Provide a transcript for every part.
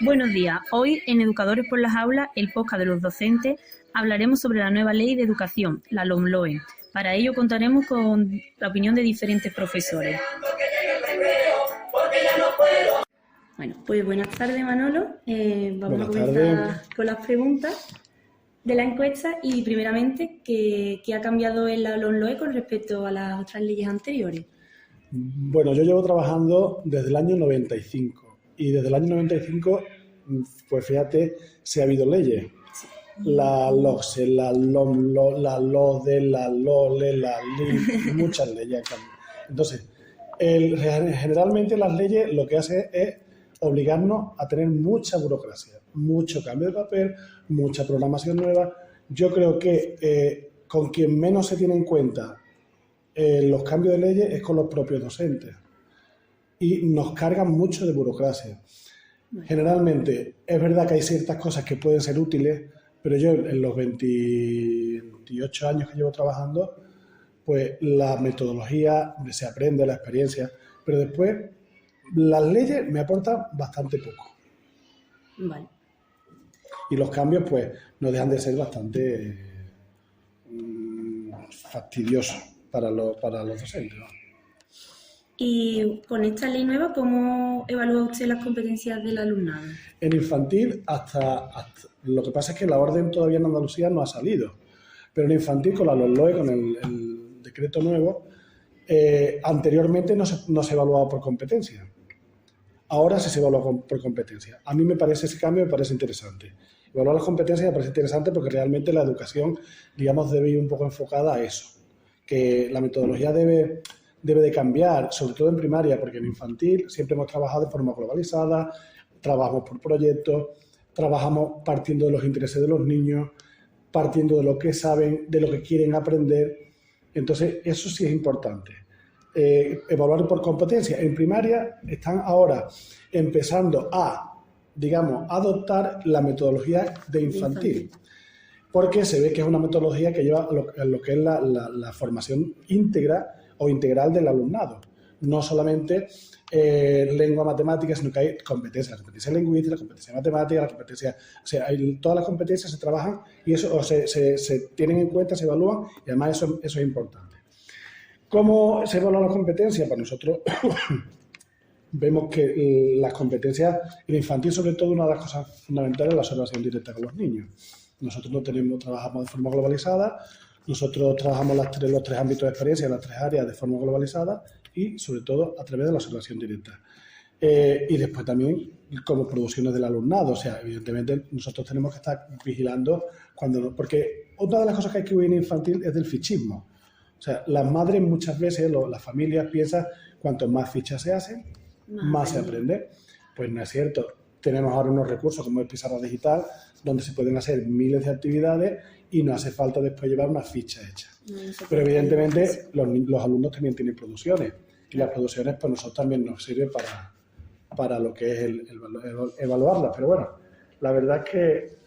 Buenos días. Hoy en Educadores por las Aulas, el podcast de los docentes, hablaremos sobre la nueva ley de educación, la LOMLOE. Para ello contaremos con la opinión de diferentes profesores. Bueno, pues buenas tardes, Manolo. Vamos a comenzar con las preguntas de la encuesta y primeramente, ¿qué ha cambiado en la LOMLOE con respecto a las otras leyes anteriores? Bueno, yo llevo trabajando desde el año 95 y desde el año 95, pues fíjate, sí ha habido leyes. Sí. La LOCSE, la LOMLOE, la LODE, la LOLE, la LIL, muchas leyes han cambiado. Entonces, generalmente las leyes lo que hacen es obligarnos a tener mucha burocracia, mucho cambio de papel, mucha programación nueva. Yo creo que con quien menos se tiene en cuenta los cambios de leyes es con los propios docentes y nos cargan mucho de burocracia. Generalmente es verdad que hay ciertas cosas que pueden ser útiles, pero yo en los 28 años que llevo trabajando, pues la metodología se aprende, la experiencia, pero después las leyes me aportan bastante poco. Vale. Y los cambios pues no dejan de ser bastante fastidiosos para los docentes, ¿no? Y con esta ley nueva, ¿cómo evalúa usted las competencias del alumnado? En infantil, hasta lo que pasa es que la orden todavía en Andalucía no ha salido, pero en infantil con la LOMLOE, con el decreto nuevo, anteriormente no se evaluaba por competencia. Ahora se evalúa por competencia. A mí me parece ese cambio, me parece interesante. Evaluar las competencias me parece interesante porque realmente la educación, digamos, debe ir un poco enfocada a eso, que la metodología debe de cambiar, sobre todo en primaria, porque en infantil siempre hemos trabajado de forma globalizada, trabajamos por proyectos, trabajamos partiendo de los intereses de los niños, partiendo de lo que saben, de lo que quieren aprender. Entonces, eso sí es importante. Evaluar por competencia. En primaria están ahora empezando a, digamos, adoptar la metodología de infantil, porque se ve que es una metodología que lleva lo que es la formación íntegra o integral del alumnado. No solamente lengua, matemática, sino que hay competencias, la competencia lingüística, la competencia matemática, la competencia... O sea, todas las competencias se trabajan y eso se tienen en cuenta, se evalúan y además eso es importante. ¿Cómo se evalúa la competencia? Pues nosotros vemos que las competencias, en infantil sobre todo, una de las cosas fundamentales es la observación directa con los niños. Nosotros trabajamos de forma globalizada. Nosotros trabajamos los tres ámbitos de experiencia, las tres áreas de forma globalizada y, sobre todo, a través de la observación directa. Y después también como producciones del alumnado. O sea, evidentemente, nosotros tenemos que estar vigilando porque otra de las cosas que hay que huir en infantil es del fichismo. O sea, las madres muchas veces, las familias piensan, cuanto más fichas se hacen, más se aprende. Pues no es cierto. Tenemos ahora unos recursos como el Pizarra Digital, donde se pueden hacer miles de actividades y no hace falta después llevar una ficha hecha. Pero evidentemente los alumnos también tienen producciones y las producciones pues nosotros también nos sirven para lo que es el evaluarlas. Pero bueno, la verdad es que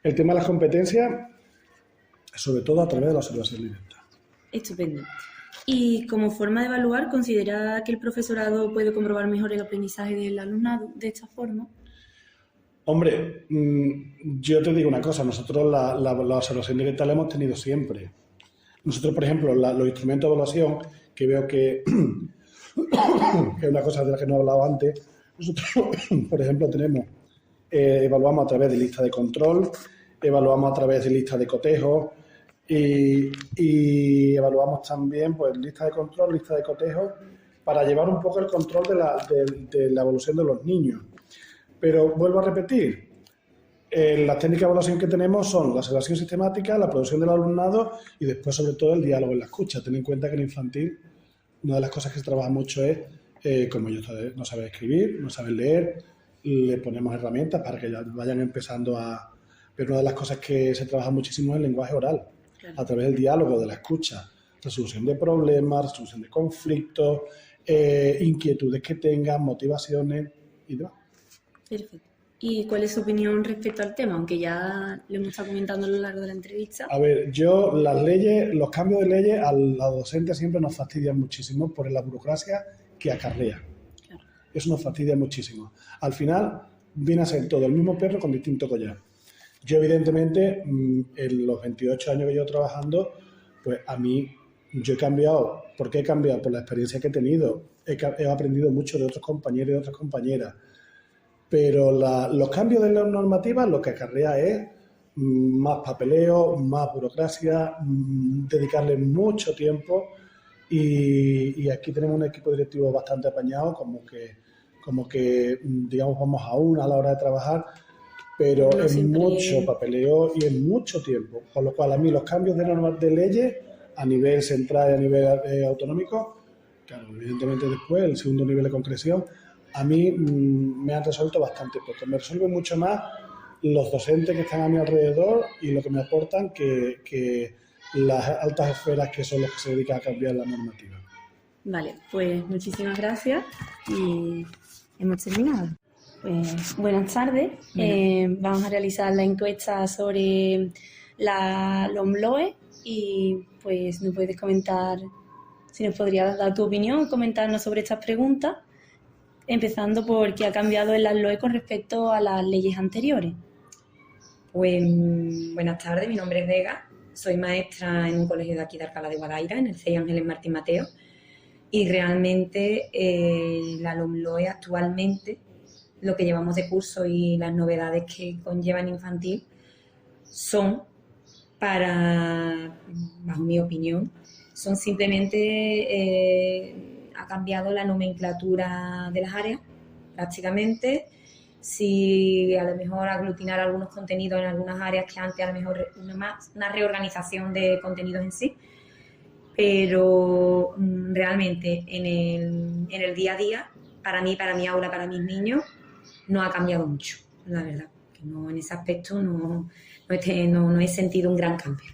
el tema de las competencias, sobre todo a través de la observación directa. Estupendo. Y como forma de evaluar, ¿considera que el profesorado puede comprobar mejor el aprendizaje del alumnado de esta forma? Hombre, yo te digo una cosa, nosotros la observación directa la hemos tenido siempre. Nosotros, por ejemplo, los instrumentos de evaluación, que veo que es una cosa de la que no he hablado antes, nosotros, por ejemplo, evaluamos a través de lista de control, evaluamos a través de lista de cotejo y evaluamos también pues lista de control, lista de cotejo, para llevar un poco el control de la evolución de los niños. Pero vuelvo a repetir, las técnicas de evaluación que tenemos son la observación sistemática, la producción del alumnado y después, sobre todo, el diálogo en la escucha. Ten en cuenta que en infantil una de las cosas que se trabaja mucho es, como ellos no saben escribir, no saben leer, le ponemos herramientas para que ya vayan empezando a... Pero una de las cosas que se trabaja muchísimo es el lenguaje oral, claro, a través del diálogo, de la escucha, resolución de problemas, resolución de conflictos, inquietudes que tengan, motivaciones y demás. Perfecto. ¿Y cuál es su opinión respecto al tema? Aunque ya lo hemos estado comentando a lo largo de la entrevista. A ver, las leyes, los cambios de leyes a los docentes siempre nos fastidian muchísimo por la burocracia que acarrea. Claro. Eso nos fastidia muchísimo. Al final viene a ser todo el mismo perro con distinto collar. Yo, evidentemente, en los 28 años que llevo trabajando, pues yo he cambiado. ¿Por qué he cambiado? Por la experiencia que he tenido. He aprendido mucho de otros compañeros y de otras compañeras. Pero los cambios de las normativas lo que acarrea es más papeleo, más burocracia, dedicarle mucho tiempo y aquí tenemos un equipo directivo bastante apañado, como que digamos vamos a una a la hora de trabajar, pero no es mucho papeleo y es mucho tiempo, con lo cual a mí los cambios de normas de leyes a nivel central y a nivel autonómico, claro, evidentemente después el segundo nivel de concreción, a mí me han resuelto bastante, porque me resuelven mucho más los docentes que están a mi alrededor y lo que me aportan que las altas esferas que son los que se dedican a cambiar la normativa. Vale, pues muchísimas gracias y hemos terminado. Pues buenas tardes. Vamos a realizar la encuesta sobre la LOMLOE y pues nos puedes comentar, si nos podrías dar tu opinión, comentarnos sobre estas preguntas. Empezando por qué ha cambiado en la LOE con respecto a las leyes anteriores. Pues buenas tardes, mi nombre es Vega, soy maestra en un colegio de aquí de Alcalá de Guadaira, en el CEI Ángeles Martín Mateo, y realmente la LOMLOE actualmente, lo que llevamos de curso y las novedades que conlleva en infantil son bajo mi opinión, son simplemente... ha cambiado la nomenclatura de las áreas, prácticamente. Si a lo mejor aglutinar algunos contenidos en algunas áreas que antes a lo mejor una reorganización de contenidos en sí, pero realmente en el día a día, para mí, para mi aula, para mis niños, no ha cambiado mucho, la verdad. Que no, en ese aspecto no he sentido un gran cambio.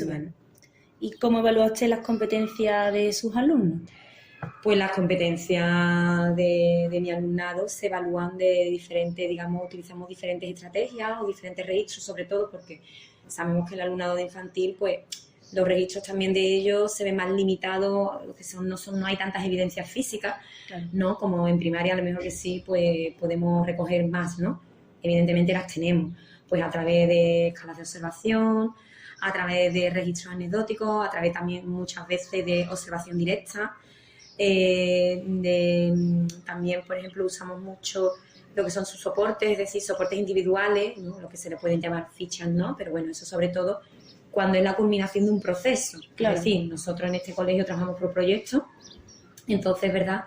Bueno. ¿Y cómo evalúa usted las competencias de sus alumnos? Pues las competencias de mi alumnado se evalúan de diferentes, digamos, utilizamos diferentes estrategias o diferentes registros, sobre todo porque sabemos que el alumnado de infantil, pues los registros también de ellos se ven más limitados, lo que no hay tantas evidencias físicas, claro, ¿no? Como en primaria a lo mejor que sí, pues podemos recoger más, ¿no? Evidentemente las tenemos, pues a través de escalas de observación, a través de registros anecdóticos, a través también muchas veces de observación directa. También, por ejemplo, usamos mucho lo que son sus soportes, es decir, soportes individuales, ¿no? Lo que se le pueden llamar fichas, ¿no? Pero bueno, eso sobre todo cuando es la culminación de un proceso. Claro. Es decir, nosotros en este colegio trabajamos por proyectos, entonces, ¿verdad?,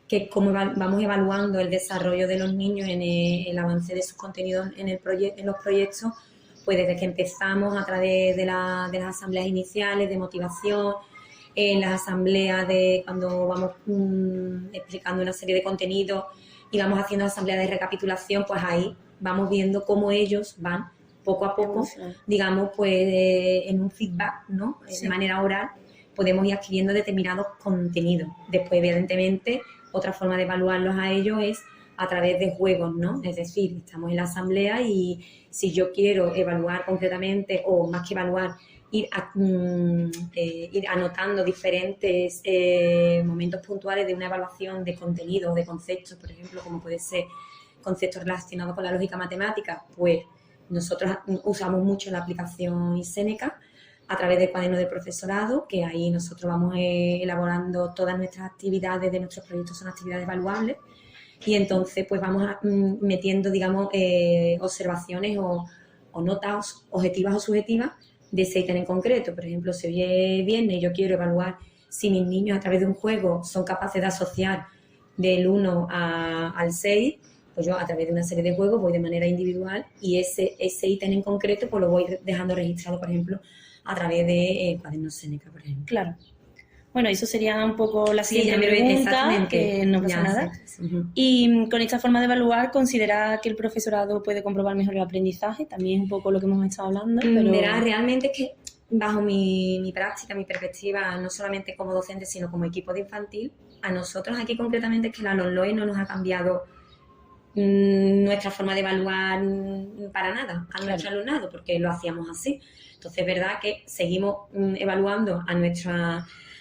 que como vamos evaluando el desarrollo de los niños en el avance de sus contenidos en los proyectos, pues desde que empezamos a través de las asambleas iniciales de motivación, en las asambleas de cuando vamos explicando una serie de contenidos y vamos haciendo asambleas de recapitulación, pues ahí vamos viendo cómo ellos van poco a poco, digamos, pues en un feedback, ¿no? Sí. De manera oral, podemos ir adquiriendo determinados contenidos. Después, evidentemente, otra forma de evaluarlos a ellos es a través de juegos, ¿no? Es decir, estamos en la asamblea y si yo quiero evaluar concretamente, o más que evaluar, ir anotando diferentes momentos puntuales de una evaluación de contenido o de conceptos, por ejemplo, como puede ser conceptos relacionados con la lógica matemática, pues nosotros usamos mucho la aplicación Iseneca a través del cuaderno de profesorado, que ahí nosotros vamos elaborando todas nuestras actividades de nuestros proyectos, son actividades evaluables, y entonces pues vamos metiendo, digamos, observaciones o notas objetivas o subjetivas de ese ítem en concreto. Por ejemplo, si hoy es viernes y yo quiero evaluar si mis niños a través de un juego son capaces de asociar del 1 al 6, pues yo a través de una serie de juegos voy de manera individual y ese ítem en concreto pues lo voy dejando registrado, por ejemplo, a través de cuadernos Seneca, por ejemplo. Claro. Bueno, eso sería un poco la siguiente pregunta, que no pasa nada. Y con esta forma de evaluar, ¿considera que el profesorado puede comprobar mejor el aprendizaje? También es un poco lo que hemos estado hablando. Pero... Verá, realmente es que bajo mi práctica, mi perspectiva, no solamente como docente, sino como equipo de infantil, a nosotros aquí concretamente es que la LOMLOE no nos ha cambiado nuestra forma de evaluar para nada a nuestro alumnado, porque lo hacíamos así. Entonces, es verdad que seguimos evaluando a nuestro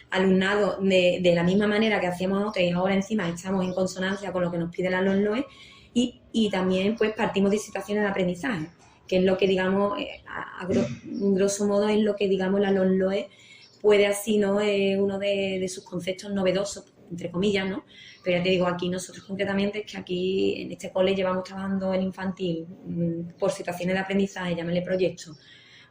alumnado de la misma manera que hacíamos antes, y ahora encima estamos en consonancia con lo que nos pide la LOMLOE, y también pues partimos de situaciones de aprendizaje, que es lo que, digamos, grosso modo es lo que, digamos, la LOMLOE puede así, ¿no? Uno de sus conceptos novedosos, entre comillas, ¿no? Pero ya te digo, aquí nosotros concretamente, es que aquí en este cole llevamos trabajando en infantil por situaciones de aprendizaje, llámale proyectos,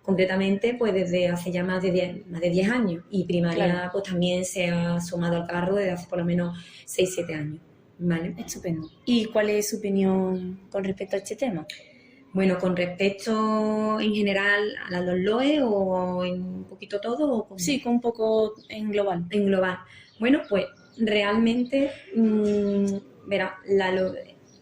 concretamente pues desde hace ya más de 10 años, y primaria pues también se ha sumado al carro desde hace por lo menos 6-7 años. ¿Vale? Estupendo. ¿Y cuál es su opinión con respecto a este tema? Bueno, con respecto en general a la LOMLOE o en un poquito todo. ¿O sí, con un poco en global. En global. Bueno, pues realmente, verá,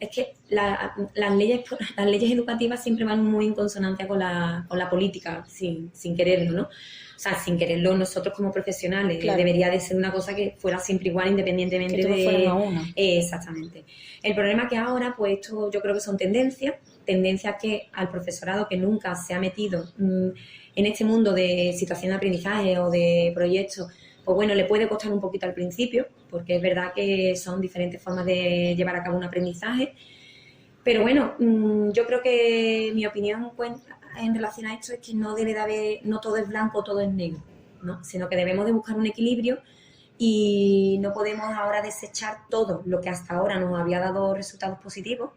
es que las leyes educativas siempre van muy en consonancia con la política, sin quererlo, ¿no? O sea, sin quererlo nosotros como profesionales. Debería de ser una cosa que fuera siempre igual, independientemente que todos fueran a una. Exactamente. El problema que ahora, pues esto yo creo que son tendencias que al profesorado que nunca se ha metido en este mundo de situación de aprendizaje o de proyectos, pues bueno, le puede costar un poquito al principio, porque es verdad que son diferentes formas de llevar a cabo un aprendizaje. Pero bueno, yo creo que mi opinión en relación a esto es que no debe de haber, no todo es blanco, todo es negro, ¿no? Sino que debemos de buscar un equilibrio y no podemos ahora desechar todo lo que hasta ahora nos había dado resultados positivos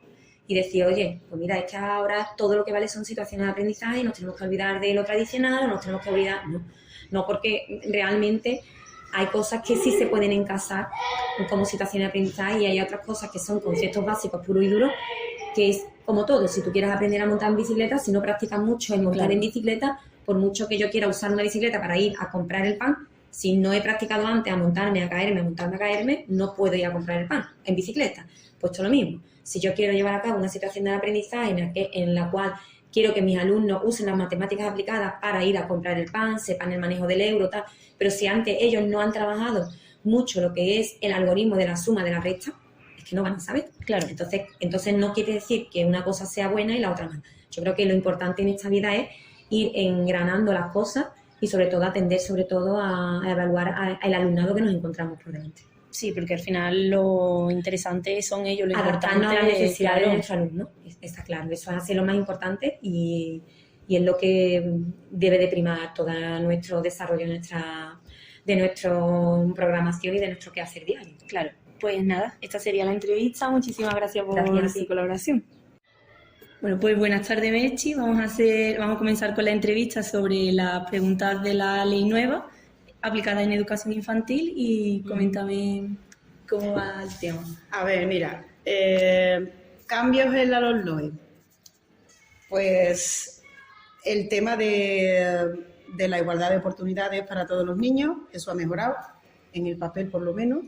y decir, oye, pues mira, es que ahora todo lo que vale son situaciones de aprendizaje y nos tenemos que olvidar de lo tradicional o nos tenemos que olvidar, no, porque realmente hay cosas que sí se pueden encajar como situaciones de aprendizaje y hay otras cosas que son conceptos básicos puros y duros, que es como todo. Si tú quieres aprender a montar en bicicleta, si no practicas mucho en montar en bicicleta, por mucho que yo quiera usar una bicicleta para ir a comprar el pan, si no he practicado antes a montarme, a caerme, no puedo ir a comprar el pan en bicicleta. Pues todo lo mismo. Si yo quiero llevar a cabo una situación de aprendizaje en la cual quiero que mis alumnos usen las matemáticas aplicadas para ir a comprar el pan, sepan el manejo del euro, tal, pero si antes ellos no han trabajado mucho lo que es el algoritmo de la suma de la resta, es que no van a saber. Claro. Entonces no quiere decir que una cosa sea buena y la otra mala. Yo creo que lo importante en esta vida es ir engranando las cosas y sobre todo atender a evaluar al alumnado que nos encontramos por delante. Sí, porque al final lo interesante son ellos, lo adaptarnos importante a las necesidades de nuestro alumno, está claro. Eso es así lo más importante y es lo que debe de primar todo nuestro desarrollo de nuestra programación y de nuestro quehacer diario. Claro, pues nada, esta sería la entrevista. Muchísimas gracias por su colaboración. Bueno, pues buenas tardes, Mechi. Vamos a comenzar con la entrevista sobre las preguntas de la ley nueva aplicada en educación infantil y coméntame cómo va el tema. A ver, mira, cambios en la LOMLOE. Pues el tema de la igualdad de oportunidades para todos los niños, eso ha mejorado, en el papel por lo menos.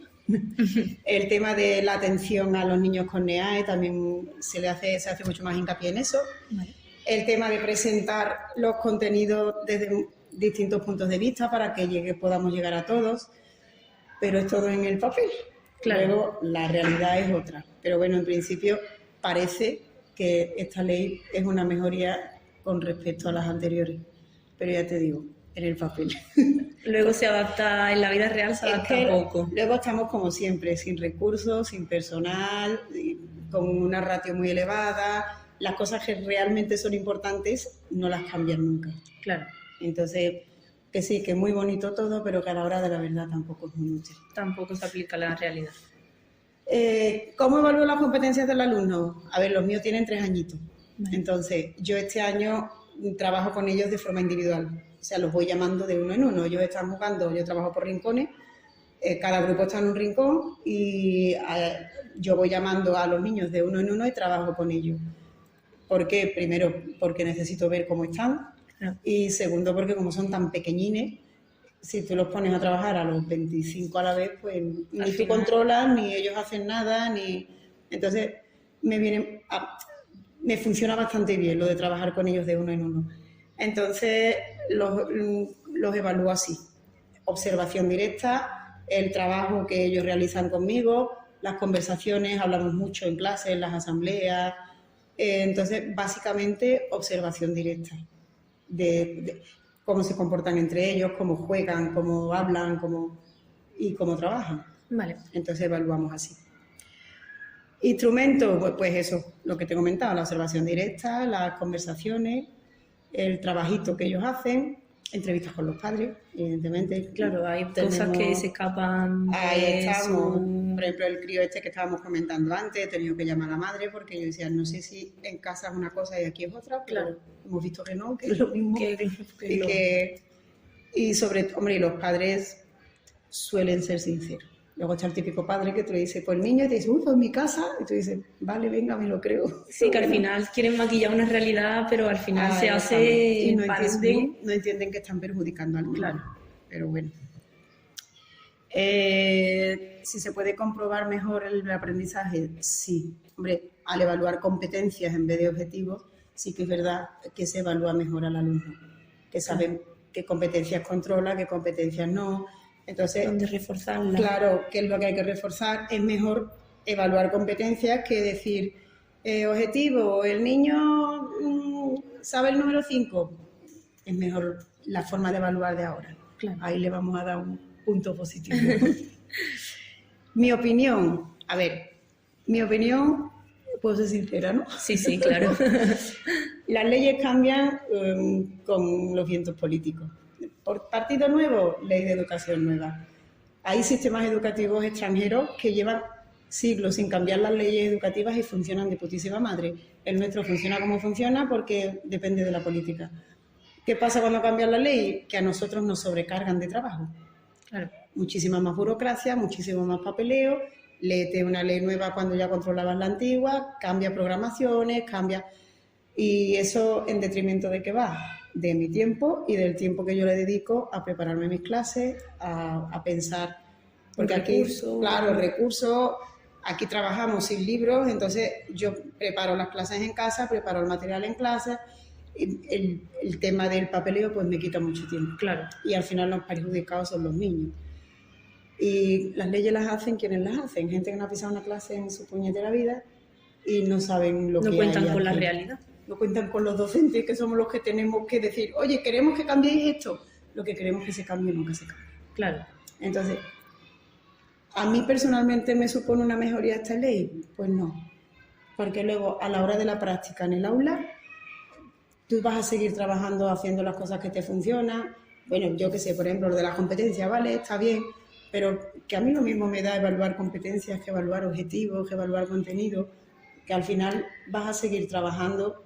El tema de la atención a los niños con NEAE también se hace mucho más hincapié en eso. Vale. El tema de presentar los contenidos desde distintos puntos de vista para que podamos llegar a todos, pero es todo en el papel. Claro. Luego la realidad es otra. Pero bueno, en principio parece que esta ley es una mejoría con respecto a las anteriores. Pero ya te digo, en el papel. Luego se adapta, en la vida real se adapta poco. Luego estamos como siempre, sin recursos, sin personal, con una ratio muy elevada. Las cosas que realmente son importantes no las cambian nunca. Claro. Entonces, que sí, que es muy bonito todo, pero que a la hora de la verdad tampoco es muy útil. Tampoco se aplica a la realidad. ¿Cómo evalúo las competencias del alumno? A ver, los míos tienen 3 añitos. Vale. Entonces, yo este año trabajo con ellos de forma individual. O sea, los voy llamando de uno en uno. Ellos están jugando, yo trabajo por rincones. Cada grupo está en un rincón y yo voy llamando a los niños de uno en uno y trabajo con ellos. ¿Por qué? Primero, porque necesito ver cómo están. Y segundo, porque como son tan pequeñines, si tú los pones a trabajar a los 25 a la vez, pues ni tú controlas, ni ellos hacen nada, Entonces, me funciona bastante bien lo de trabajar con ellos de uno en uno. Entonces, los evalúo así. Observación directa, el trabajo que ellos realizan conmigo, las conversaciones, hablamos mucho en clase, en las asambleas. Entonces, básicamente, observación directa de cómo se comportan entre ellos, cómo juegan, cómo hablan y cómo trabajan. Vale. Entonces, evaluamos así. Instrumentos, pues eso, lo que te he comentado, la observación directa, las conversaciones, el trabajito que ellos hacen, entrevistas con los padres, evidentemente. Claro, hay cosas que se escapan. Ahí estamos. Por ejemplo, el crío este que estábamos comentando antes, he tenido que llamar a la madre porque yo decía, no sé si en casa es una cosa y aquí es otra, pero claro, hemos visto que no, que es lo mismo. Y sobre, hombre, y los padres suelen ser sinceros. Luego está el típico padre que tú le dices, pues el niño te dice, uy, pues en mi casa, y tú dices, vale, venga, me lo creo. Sí, que al final quieren maquillar una realidad, pero al final se hace y no entienden que están perjudicando al niño. Claro. Pero bueno. Si se puede comprobar mejor el aprendizaje, sí. Hombre, al evaluar competencias en vez de objetivos, sí que es verdad que se evalúa mejor al alumno, que saben qué competencias controla, qué competencias no. Entonces, donde reforzarla. Claro, qué es lo que hay que reforzar. Es mejor evaluar competencias que decir, objetivo, el niño sabe el número 5. Es mejor la forma de evaluar de ahora. Claro. Ahí le vamos a dar un punto positivo. Mi opinión, puedo ser sincera, ¿no? Sí, sí, claro. Las leyes cambian con los vientos políticos. Por partido nuevo, ley de educación nueva. Hay sistemas educativos extranjeros que llevan siglos sin cambiar las leyes educativas y funcionan de putísima madre. El nuestro funciona como funciona porque depende de la política. ¿Qué pasa cuando cambian la ley? Que a nosotros nos sobrecargan de trabajo. Claro. Muchísima más burocracia, muchísimo más papeleo. Léete una ley nueva cuando ya controlabas la antigua, cambia programaciones, cambia... Y eso en detrimento de qué va, de mi tiempo y del tiempo que yo le dedico a prepararme mis clases, a pensar. Porque aquí, claro, el recurso, aquí trabajamos sin libros, entonces yo preparo las clases en casa, preparo el material en clase, el tema del papeleo pues me quita mucho tiempo. Claro. Y al final los perjudicados son los niños. Y las leyes las hacen quienes las hacen, gente que no ha pisado una clase en su puñetera vida y no saben lo que hay. No cuentan con aquí. la realidad. No cuentan con los docentes, que somos los que tenemos que decir, oye, queremos que cambiéis esto. Lo que queremos que se cambie nunca se cambia. Claro. Entonces, ¿a mí personalmente me supone una mejoría esta ley? Pues no. Porque luego, a la hora de la práctica en el aula, tú vas a seguir trabajando, haciendo las cosas que te funcionan. Bueno, yo qué sé, por ejemplo, lo de las competencias, vale, está bien, pero que a mí lo mismo me da evaluar competencias que evaluar objetivos, que evaluar contenido, que al final vas a seguir trabajando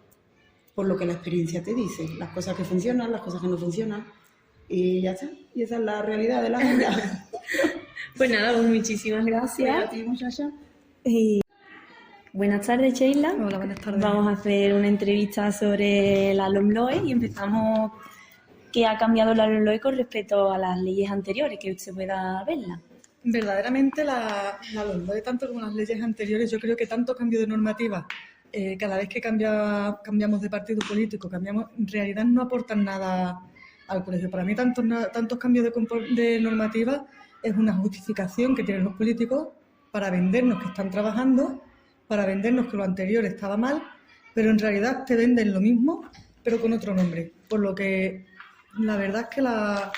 por lo que la experiencia te dice, las cosas que funcionan, las cosas que no funcionan, y ya está. Y esa es la realidad de la vida. Pues nada, pues muchísimas gracias. A ti, muchacha. Buenas tardes, Sheila. Hola, buenas tardes. Vamos a hacer una entrevista sobre la LOMLOE y empezamos qué ha cambiado la LOMLOE con respecto a las leyes anteriores, que usted pueda verla. Verdaderamente la LOMLOE, tanto como las leyes anteriores, yo creo que tanto cambio de normativa, cada vez que cambiamos de partido político, en realidad no aportan nada al colegio. Para mí tantos cambios de normativa es una justificación que tienen los políticos para vendernos que están trabajando, para vendernos que lo anterior estaba mal, pero en realidad te venden lo mismo, pero con otro nombre. Por lo que la verdad es que la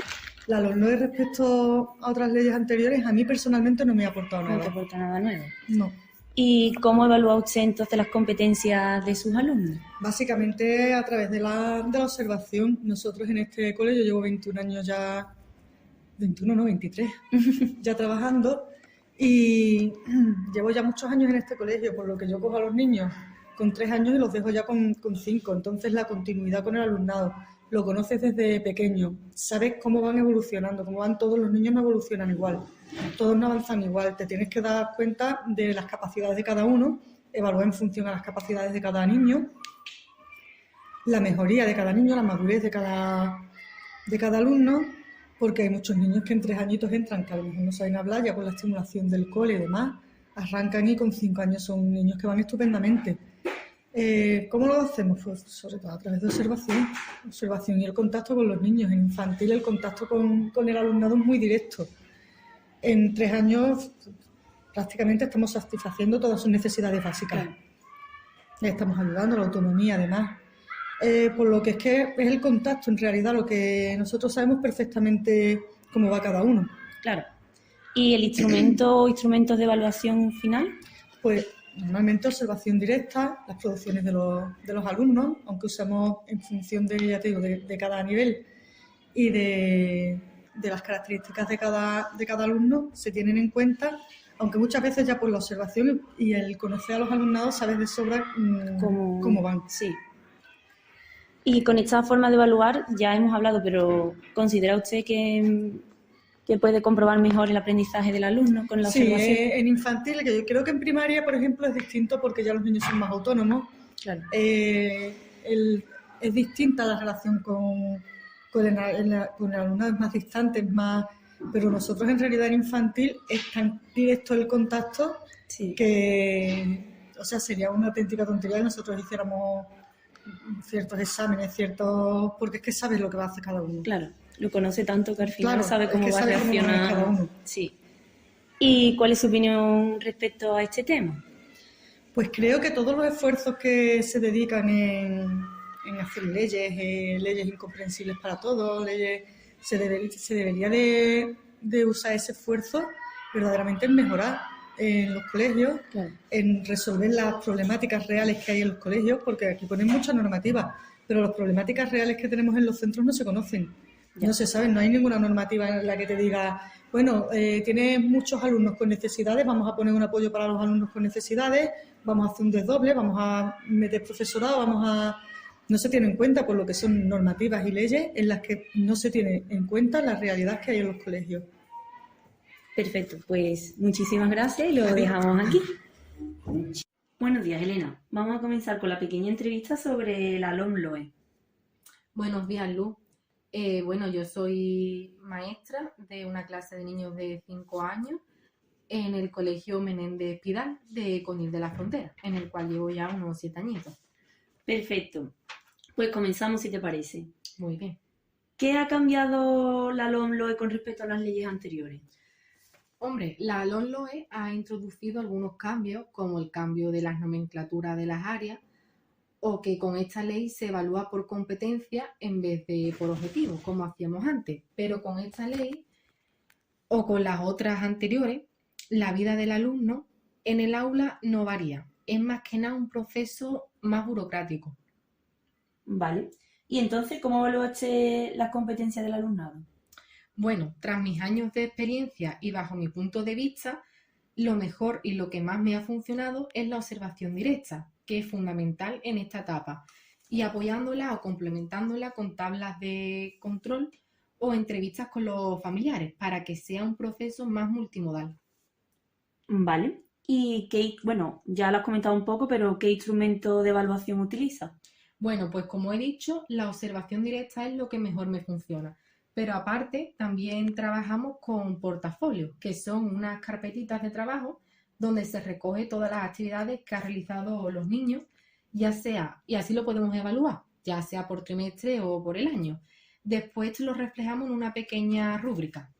LOMLOE respecto a otras leyes anteriores a mí personalmente no me ha aportado nada. No te aporta nada nuevo. No. ¿Y cómo evalúa usted entonces las competencias de sus alumnos? Básicamente a través de la observación. Nosotros en este colegio llevo 21 años ya, 21 no, 23, ya trabajando y llevo ya muchos años en este colegio, por lo que yo cojo a los niños con 3 años y los dejo ya con 5. Entonces la continuidad con el alumnado lo conoces desde pequeño, sabes cómo van evolucionando, cómo van todos los niños, no evolucionan igual, todos no avanzan igual, te tienes que dar cuenta de las capacidades de cada uno, evaluar en función a las capacidades de cada niño, la mejoría de cada niño, la madurez de cada alumno, porque hay muchos niños que en 3 añitos entran, que a lo mejor no saben hablar, ya con la estimulación del cole y demás, arrancan y con 5 años son niños que van estupendamente. ¿Cómo lo hacemos? Pues sobre todo a través de observación y el contacto con los niños. En infantil el contacto con el alumnado es muy directo. En 3 años prácticamente estamos satisfaciendo todas sus necesidades básicas. Claro. Le estamos ayudando a la autonomía, además. Por lo que es el contacto, en realidad, lo que nosotros sabemos perfectamente cómo va cada uno. Claro. ¿Y el instrumento o instrumentos de evaluación final? Pues normalmente observación directa, las producciones de los alumnos, aunque usamos en función ya te digo, de cada nivel y de las características de cada alumno, se tienen en cuenta, aunque muchas veces ya por la observación y el conocer a los alumnados sabes de sobra cómo van. Sí. Y con esta forma de evaluar ya hemos hablado, pero ¿considera usted que puede comprobar mejor el aprendizaje del alumno con la observación? Sí, en infantil, que yo creo que en primaria, por ejemplo, es distinto porque ya los niños son más autónomos. Claro. Es distinta la relación con el alumnado, es más distante, pero nosotros en realidad en infantil es tan directo el contacto que, o sea, sería una auténtica tontería que nosotros hiciéramos ciertos exámenes, porque es que sabes lo que va a hacer cada uno. Claro, lo conoce tanto que al final sabe cómo va a sabe cómo reaccionar. cada uno. Sí. ¿Y cuál es su opinión respecto a este tema? Pues creo que todos los esfuerzos que se dedican en hacer leyes incomprensibles para todos, se debería de usar ese esfuerzo verdaderamente en mejorar en los colegios, Claro. en resolver las problemáticas reales que hay en los colegios, porque aquí ponen muchas normativas, pero las problemáticas reales que tenemos en los centros no se conocen, no se saben, no hay ninguna normativa en la que te diga, bueno, tienes muchos alumnos con necesidades, vamos a poner un apoyo para los alumnos con necesidades, vamos a hacer un desdoble, vamos a meter profesorado, no se tiene en cuenta por lo que son normativas y leyes en las que no se tiene en cuenta la realidad que hay en los colegios. Perfecto, pues muchísimas gracias y lo dejamos aquí. Buenos días, Elena. Vamos a comenzar con la pequeña entrevista sobre la LOMLOE. Buenos días, Luz. Bueno, yo soy maestra de una clase de niños de 5 años en el Colegio Menéndez Pidal de Conil de la Frontera, en el cual llevo ya unos 7 añitos. Perfecto. Pues comenzamos, si te parece. Muy bien. ¿Qué ha cambiado la LOMLOE con respecto a las leyes anteriores? Hombre, la LOMLOE ha introducido algunos cambios, como el cambio de las nomenclaturas de las áreas, o que con esta ley se evalúa por competencia en vez de por objetivos, como hacíamos antes. Pero con esta ley, o con las otras anteriores, la vida del alumno en el aula no varía. Es más que nada un proceso más burocrático. Vale. ¿Y entonces cómo evaluaste las competencias del alumnado? Bueno, tras mis años de experiencia y bajo mi punto de vista, lo mejor y lo que más me ha funcionado es la observación directa, que es fundamental en esta etapa, y apoyándola o complementándola con tablas de control o entrevistas con los familiares para que sea un proceso más multimodal. Vale. Y bueno, ya lo has comentado un poco, pero ¿qué instrumento de evaluación utilizas? Bueno, pues como he dicho, la observación directa es lo que mejor me funciona. Pero aparte, también trabajamos con portafolios, que son unas carpetitas de trabajo donde se recoge todas las actividades que han realizado los niños, ya sea, y así lo podemos evaluar, ya sea por trimestre o por el año. Después lo reflejamos en una pequeña rúbrica.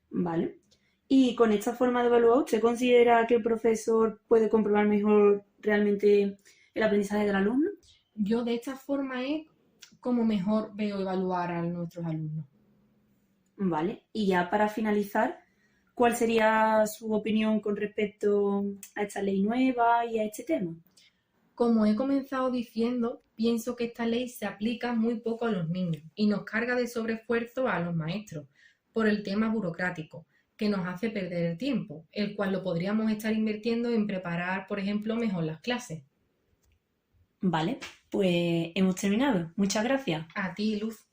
Vale. ¿Y con esta forma de evaluar, usted considera que el profesor puede comprobar mejor realmente el aprendizaje del alumno? Yo de esta forma es como mejor veo evaluar a nuestros alumnos. Vale. Y ya para finalizar, ¿cuál sería su opinión con respecto a esta ley nueva y a este tema? Como he comenzado diciendo, pienso que esta ley se aplica muy poco a los niños y nos carga de sobreesfuerzo a los maestros por el tema burocrático, que nos hace perder el tiempo, el cual lo podríamos estar invirtiendo en preparar, por ejemplo, mejor las clases. Vale, pues hemos terminado. Muchas gracias. A ti, Luz.